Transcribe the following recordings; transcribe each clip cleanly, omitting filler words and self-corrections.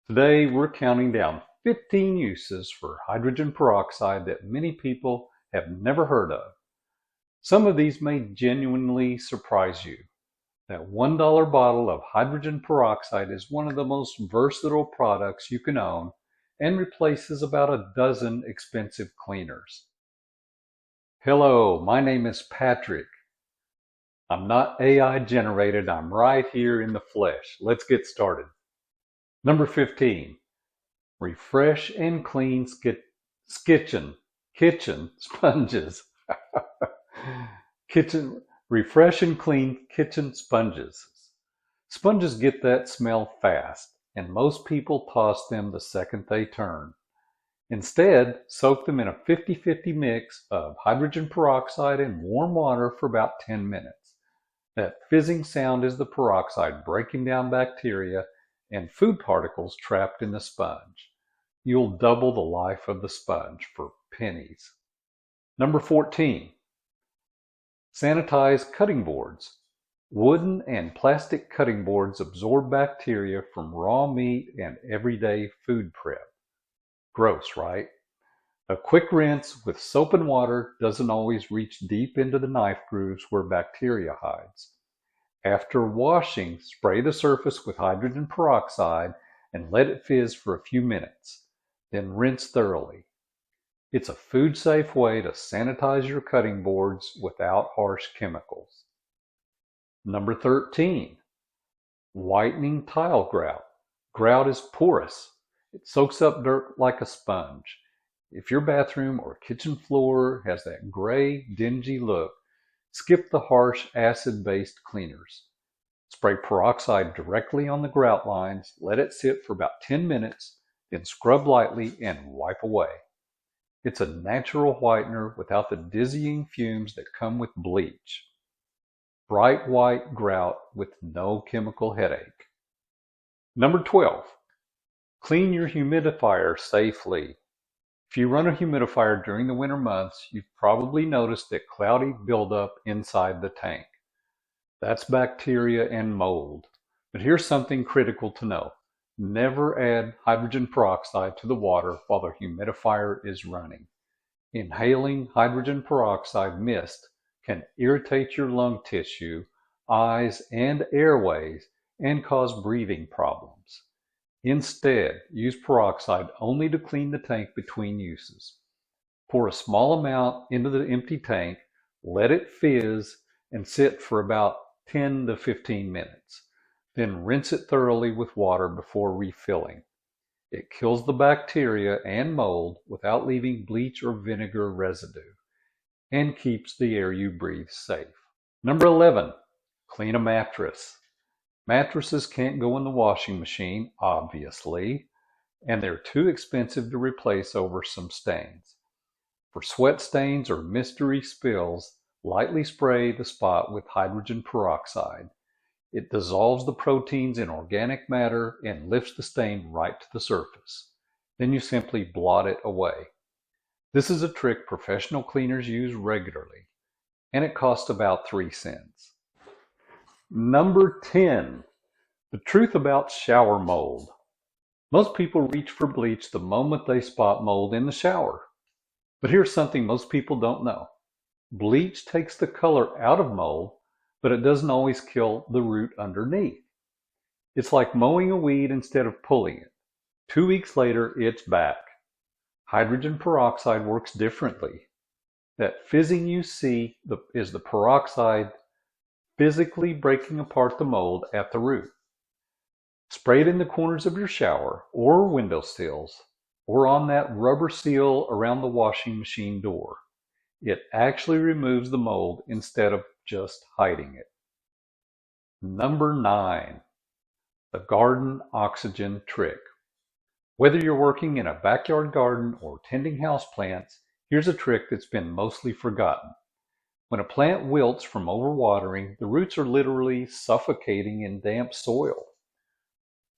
Today, we're counting down 15 uses for hydrogen peroxide that many people have never heard of. Some of these may genuinely surprise you. That $1 bottle of hydrogen peroxide is one of the most versatile products you can own and replaces about a dozen expensive cleaners. Hello, my name is Patrick. I'm not AI generated, I'm right here in the flesh. Let's get started. Number 15. Refresh and clean kitchen sponges. kitchen Refresh and clean kitchen sponges. Sponges get that smell fast, and most people toss them the second they turn. Instead, soak them in a 50-50 mix of hydrogen peroxide and warm water for about 10 minutes. That fizzing sound is the peroxide breaking down bacteria and food particles trapped in the sponge. You'll double the life of the sponge for pennies. Number 14. Sanitize cutting boards. Wooden and plastic cutting boards absorb bacteria from raw meat and everyday food prep. Gross, right? A quick rinse with soap and water doesn't always reach deep into the knife grooves where bacteria hides. After washing, spray the surface with hydrogen peroxide and let it fizz for a few minutes. Then rinse thoroughly. It's a food-safe way to sanitize your cutting boards without harsh chemicals. Number 13. Whitening tile grout. Grout is porous. It soaks up dirt like a sponge. If your bathroom or kitchen floor has that gray, dingy look, skip the harsh acid-based cleaners. Spray peroxide directly on the grout lines, let it sit for about 10 minutes, then scrub lightly and wipe away. It's a natural whitener without the dizzying fumes that come with bleach. Bright white grout with no chemical headache. Number 12. Clean your humidifier safely. If you run a humidifier during the winter months, you've probably noticed that cloudy buildup inside the tank. That's bacteria and mold. But here's something critical to know. Never add hydrogen peroxide to the water while the humidifier is running. Inhaling hydrogen peroxide mist can irritate your lung tissue, eyes, and airways and cause breathing problems. Instead, use peroxide only to clean the tank between uses. Pour a small amount into the empty tank, let it fizz, and sit for about 10 to 15 minutes. Then rinse it thoroughly with water before refilling. It kills the bacteria and mold without leaving bleach or vinegar residue and keeps the air you breathe safe. Number 11. Clean a mattress. Mattresses can't go in the washing machine, obviously, and they're too expensive to replace over some stains. For sweat stains or mystery spills, lightly spray the spot with hydrogen peroxide. It dissolves the proteins in organic matter and lifts the stain right to the surface. Then you simply blot it away. This is a trick professional cleaners use regularly, and it costs about 3 cents. Number 10. The truth about shower mold. Most people reach for bleach the moment they spot mold in the shower. But here's something most people don't know. Bleach takes the color out of mold, but it doesn't always kill the root underneath. It's like mowing a weed instead of pulling it. 2 weeks later, it's back. Hydrogen peroxide works differently. That fizzing you see is the peroxide physically breaking apart the mold at the root. Spray it in the corners of your shower or window sills or on that rubber seal around the washing machine door. It actually removes the mold instead of just hiding it. Number 9. The garden oxygen trick. Whether you're working in a backyard garden or tending houseplants, here's a trick that's been mostly forgotten. When a plant wilts from overwatering, the roots are literally suffocating in damp soil.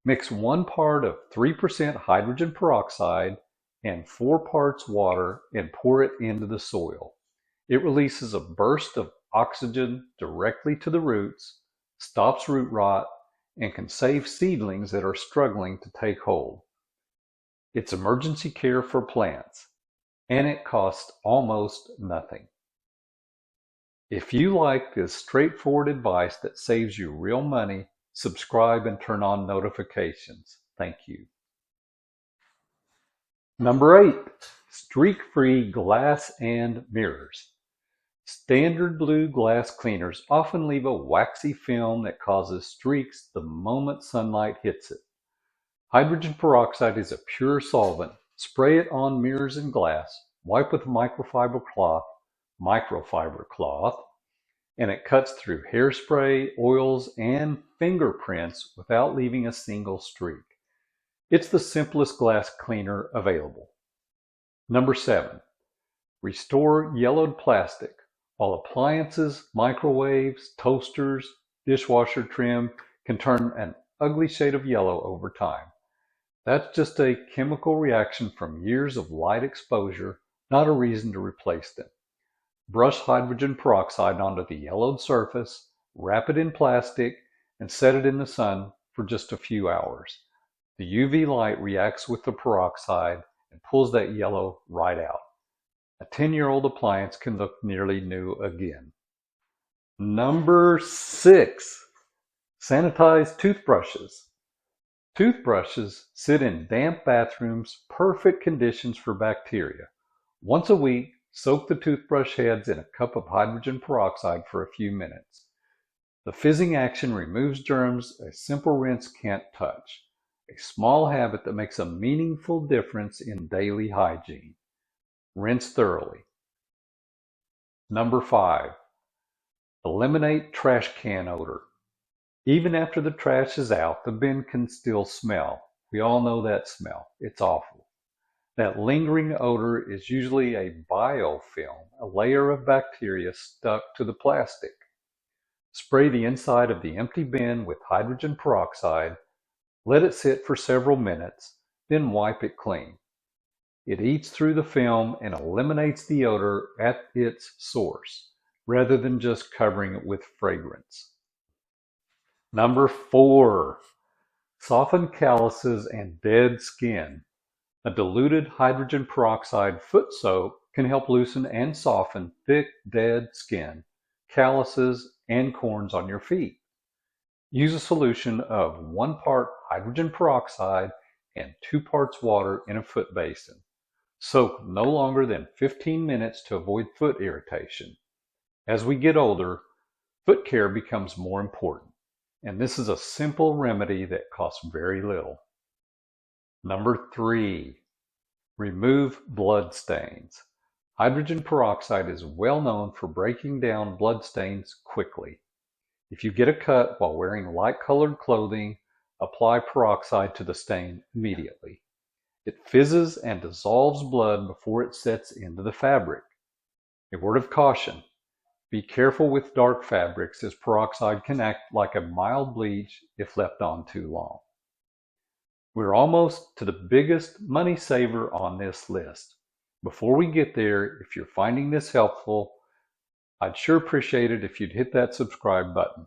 Mix 1 part of 3% hydrogen peroxide and 4 parts water and pour it into the soil. It releases a burst of oxygen directly to the roots, stops root rot, and can save seedlings that are struggling to take hold. It's emergency care for plants, and it costs almost nothing. If you like this straightforward advice that saves you real money, subscribe and turn on notifications. Thank you. Number 8, streak-free glass and mirrors. Standard blue glass cleaners often leave a waxy film that causes streaks the moment sunlight hits it. Hydrogen peroxide is a pure solvent. Spray it on mirrors and glass, wipe with microfiber cloth, and it cuts through hairspray, oils, and fingerprints without leaving a single streak. It's the simplest glass cleaner available. Number 7, restore yellowed plastic. While appliances, microwaves, toasters, dishwasher trim can turn an ugly shade of yellow over time. That's just a chemical reaction from years of light exposure, not a reason to replace them. Brush hydrogen peroxide onto the yellowed surface, wrap it in plastic, and set it in the sun for just a few hours. The UV light reacts with the peroxide and pulls that yellow right out. A 10-year-old appliance can look nearly new again. Number 6, sanitize toothbrushes. Toothbrushes sit in damp bathrooms, perfect conditions for bacteria. Once a week, soak the toothbrush heads in a cup of hydrogen peroxide for a few minutes. The fizzing action removes germs a simple rinse can't touch. A small habit that makes a meaningful difference in daily hygiene. Rinse thoroughly. Number 5, eliminate trash can odor. Even after the trash is out, the bin can still smell. We all know that smell. It's awful. That lingering odor is usually a biofilm, a layer of bacteria stuck to the plastic. Spray the inside of the empty bin with hydrogen peroxide, let it sit for several minutes, then wipe it clean. It eats through the film and eliminates the odor at its source, rather than just covering it with fragrance. Number 4, soften calluses and dead skin. A diluted hydrogen peroxide foot soak can help loosen and soften thick, dead skin, calluses, and corns on your feet. Use a solution of 1 part hydrogen peroxide and 2 parts water in a foot basin. Soak no longer than 15 minutes to avoid foot irritation. As we get older, foot care becomes more important, and this is a simple remedy that costs very little. Number 3, remove blood stains. Hydrogen peroxide is well known for breaking down blood stains quickly. If you get a cut while wearing light-colored clothing, apply peroxide to the stain immediately. It fizzes and dissolves blood before it sets into the fabric. A word of caution: be careful with dark fabrics, as peroxide can act like a mild bleach if left on too long. We're almost to the biggest money saver on this list. Before we get there, if you're finding this helpful, I'd sure appreciate it if you'd hit that subscribe button.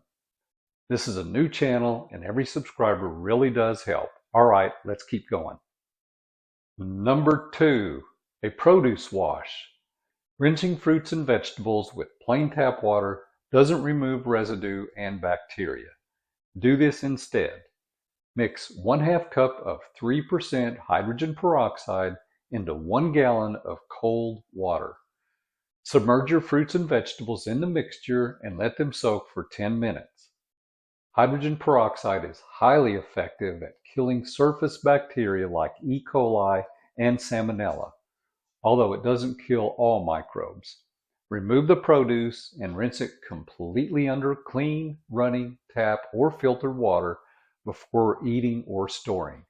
This is a new channel and every subscriber really does help. All right, let's keep going. Number 2, a produce wash. Rinsing fruits and vegetables with plain tap water doesn't remove residue and bacteria. Do this instead. Mix 1/2 cup of 3% hydrogen peroxide into 1 gallon of cold water. Submerge your fruits and vegetables in the mixture and let them soak for 10 minutes. Hydrogen peroxide is highly effective at killing surface bacteria like E. coli and Salmonella, although it doesn't kill all microbes. Remove the produce and rinse it completely under clean, running tap or filtered water before eating or storing.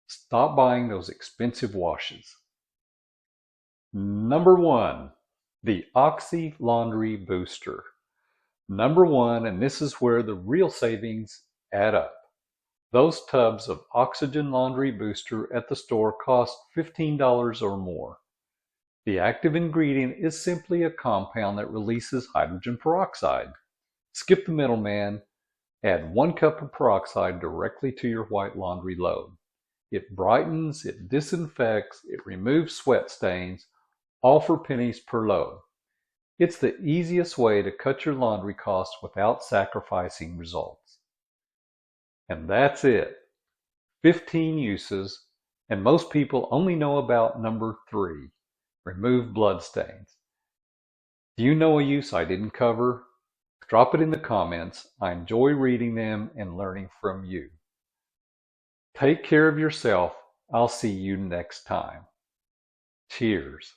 Stop buying those expensive washes. Number 1, the Oxy Laundry Booster. Number 1, and this is where the real savings add up. Those tubs of Oxygen Laundry Booster at the store cost $15 or more. The active ingredient is simply a compound that releases hydrogen peroxide. Skip the middleman. Add 1 cup of peroxide directly to your white laundry load. It brightens, it disinfects, it removes sweat stains, all for pennies per load. It's the easiest way to cut your laundry costs without sacrificing results. And that's it. 15 uses, and most people only know about number 3, remove bloodstains. Do you know a use I didn't cover? Drop it in the comments. I enjoy reading them and learning from you. Take care of yourself. I'll see you next time. Cheers.